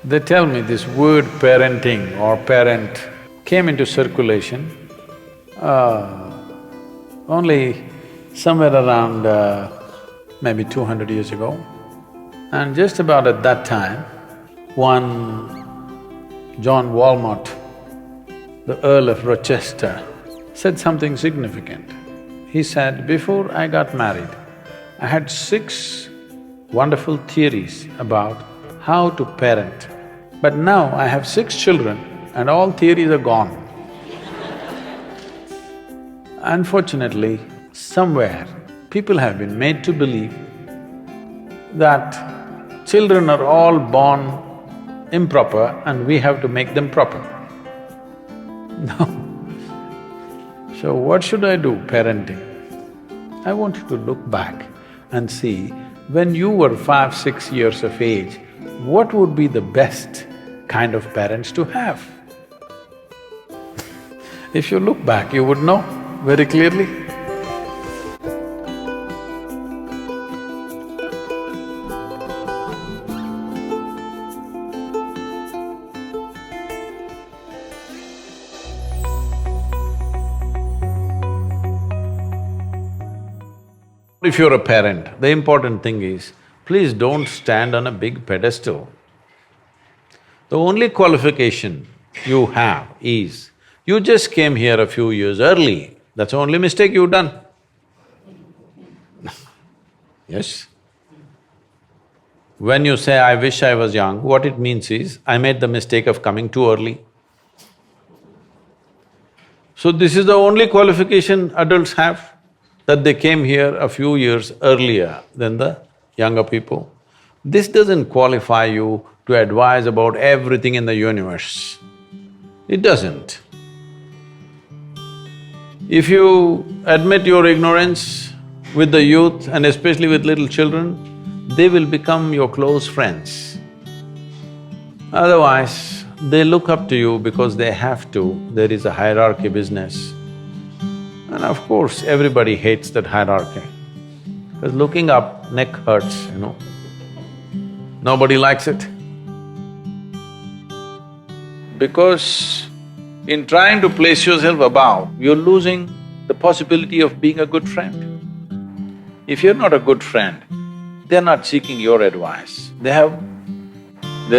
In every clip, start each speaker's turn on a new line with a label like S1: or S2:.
S1: They tell me this word parenting or parent came into circulation only somewhere around maybe 200 years ago. And just about at that time, one John Walmart, the Earl of Rochester, said something significant. He said, before I got married, I had 6 wonderful theories about how to parent. But now I have 6 children and all theories are gone. Unfortunately, somewhere people have been made to believe that children are all born improper and we have to make them proper. No. So what should I do parenting? I want you to look back and see, when you were 5, 6 years of age, what would be the best kind of parents to have? If you look back, you would know very clearly. If you're a parent, the important thing is, please don't stand on a big pedestal. The only qualification you have is, you just came here a few years early, that's the only mistake you've done. Yes? When you say, I wish I was young, what it means is, I made the mistake of coming too early. So this is the only qualification adults have, that they came here a few years earlier than the younger people. This doesn't qualify you to advise about everything in the universe. It doesn't. If you admit your ignorance with the youth and especially with little children, they will become your close friends. Otherwise, they look up to you because they have to, there is a hierarchy business. And of course, everybody hates that hierarchy, because looking up, neck hurts, you know. Nobody likes it. Because in trying to place yourself above, you're losing the possibility of being a good friend. If you're not a good friend, they're not seeking your advice. They're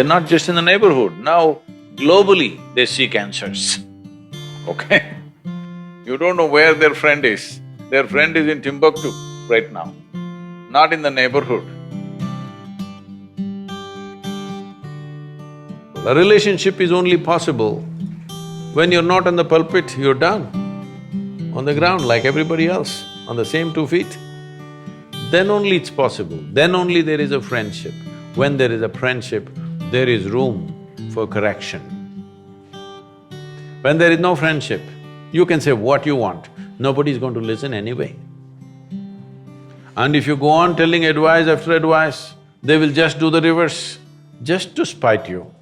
S1: not just in the neighborhood, now globally they seek answers, okay? You don't know where their friend is. Their friend is in Timbuktu right now, not in the neighborhood. A relationship is only possible when you're not on the pulpit, you're down on the ground like everybody else, on the same 2 feet. Then only it's possible, then only there is a friendship. When there is a friendship, there is room for correction. When there is no friendship, you can say what you want, nobody's going to listen anyway. And if you go on telling advice after advice, they will just do the reverse, just to spite you.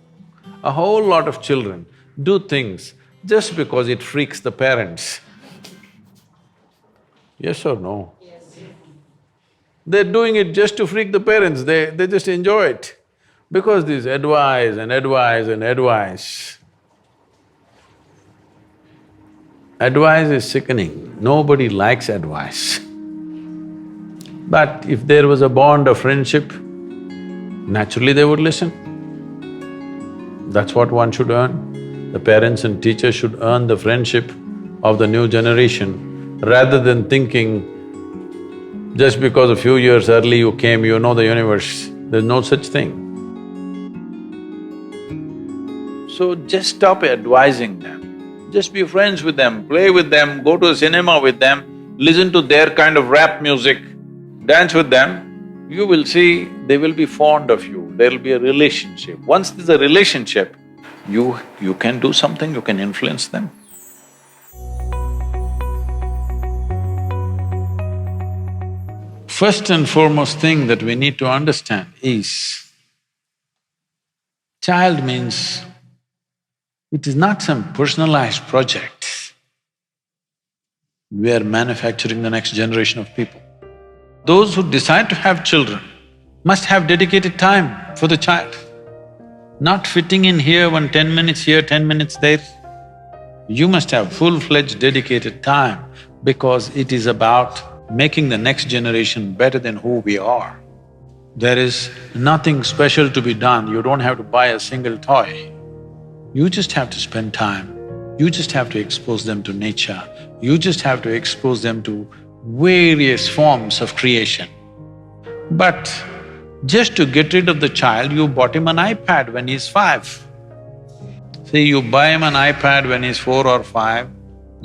S1: A whole lot of children do things just because it freaks the parents. Yes or no? Yes. They're doing it just to freak the parents, they just enjoy it. Because this advice and advice and advice. Advice is sickening, nobody likes advice. But if there was a bond of friendship, naturally they would listen. That's what one should earn. The parents and teachers should earn the friendship of the new generation, rather than thinking, just because a few years early you came, you know the universe. There's no such thing. So just stop advising them. Just be friends with them, play with them, go to a cinema with them, listen to their kind of rap music, dance with them. You will see they will be fond of you, there'll be a relationship. Once there's a relationship, you can do something, you can influence them. First and foremost thing that we need to understand is, child means it is not some personalized project. We are manufacturing the next generation of people. Those who decide to have children must have dedicated time for the child. not fitting in here, 10 minutes here, 10 minutes there. You must have full-fledged dedicated time because it is about making the next generation better than who we are. There is nothing special to be done, you don't have to buy a single toy. You just have to spend time, you just have to expose them to nature, you just have to expose them to various forms of creation. But just to get rid of the child, you bought him an iPad when he's 5. See, you buy him an iPad when he's 4 or 5,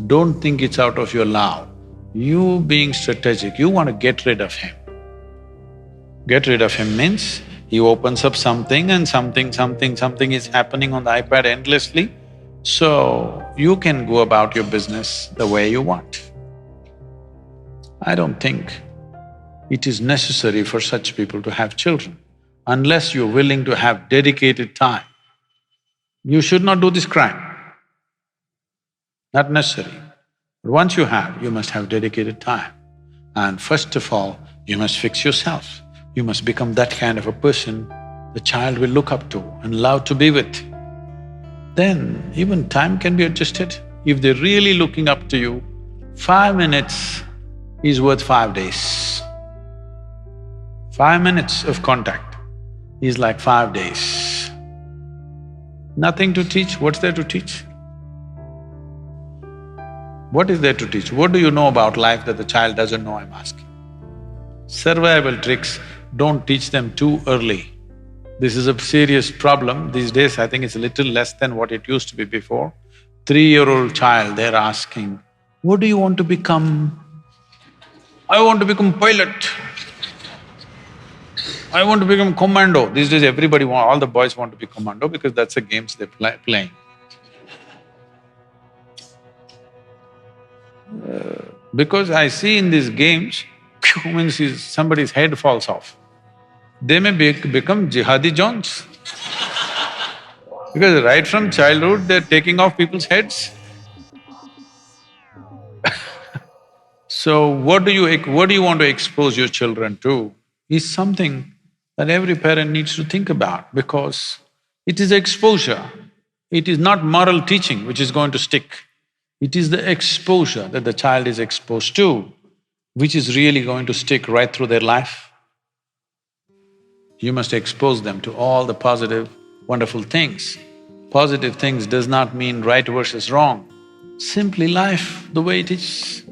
S1: don't think it's out of your love. You being strategic, you want to get rid of him. Get rid of him means he opens up something and something is happening on the iPad endlessly, so you can go about your business the way you want. I don't think it is necessary for such people to have children, unless you're willing to have dedicated time. You should not do this crime, not necessary. But once you have, you must have dedicated time. And first of all, you must fix yourself. You must become that kind of a person the child will look up to and love to be with. Then even time can be adjusted. If they're really looking up to you, 5 minutes is worth 5 days. 5 minutes of contact is like 5 days. Nothing to teach, what's there to teach? What is there to teach? What do you know about life that the child doesn't know, I'm asking? Survival tricks, don't teach them too early. This is a serious problem. These days, I think it's a little less than what it used to be before. 3-year-old child, they're asking, what do you want to become? I want to become pilot. I want to become commando. These days all the boys want to be commando because that's the games they're playing. Because I see in these games, means somebody's head falls off. They may become jihadi Johns. Because right from childhood, they're taking off people's heads. So what do you want to expose your children to is something that every parent needs to think about, because it is exposure. It is not moral teaching which is going to stick. It is the exposure that the child is exposed to which is really going to stick right through their life. You must expose them to all the positive, wonderful things. Positive things does not mean right versus wrong, simply life the way it is.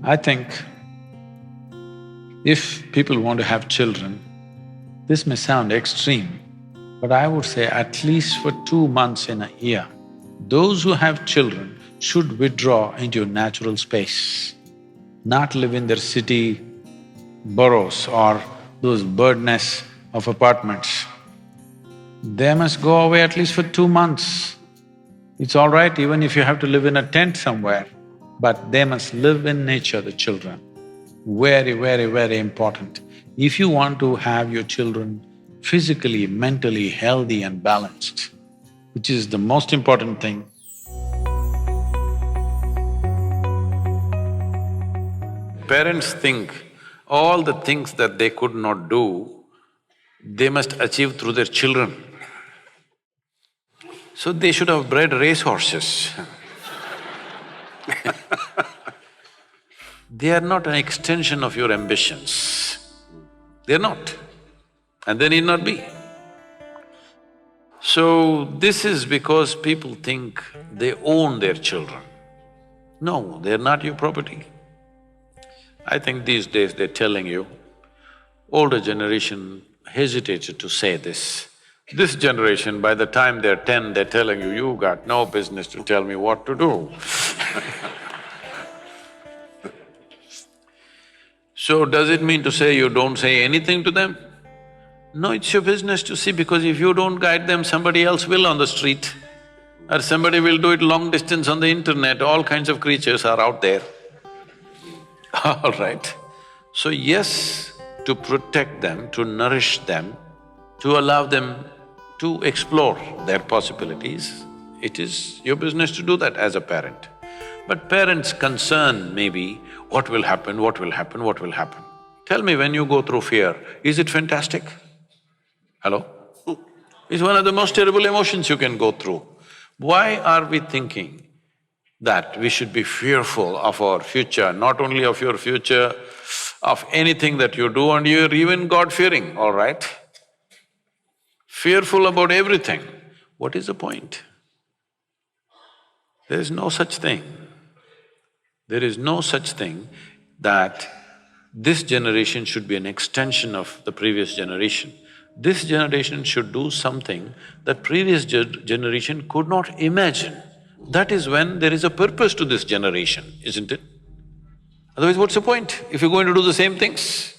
S1: I think if people want to have children, this may sound extreme, but I would say at least for 2 months in a year, those who have children should withdraw into a natural space, not live in their city boroughs or those bird nests of apartments. They must go away at least for 2 months. It's all right even if you have to live in a tent somewhere, but they must live in nature, the children. Very, very, very important. If you want to have your children physically, mentally healthy and balanced, which is the most important thing, parents think all the things that they could not do, they must achieve through their children. So they should have bred racehorses. They are not an extension of your ambitions. They're not, and they need not be. So this is because people think they own their children. No, they're not your property. I think these days they're telling you, older generation hesitated to say this. This generation, by the time they're 10, they're telling you, you got no business to tell me what to do. So does it mean to say you don't say anything to them? No, it's your business to see, because if you don't guide them, somebody else will on the street, or somebody will do it long distance on the internet, all kinds of creatures are out there. All right. So yes, to protect them, to nourish them, to allow them to explore their possibilities, it is your business to do that as a parent. But parents' concern may be, what will happen, what will happen, what will happen? Tell me, when you go through fear, is it fantastic? Hello? It's one of the most terrible emotions you can go through. Why are we thinking that we should be fearful of our future, not only of your future, of anything that you do, and you're even God-fearing, all right? Fearful about everything. What is the point? There is no such thing. There is no such thing that this generation should be an extension of the previous generation. This generation should do something that previous generation could not imagine. That is when there is a purpose to this generation, isn't it? Otherwise, what's the point if you're going to do the same things?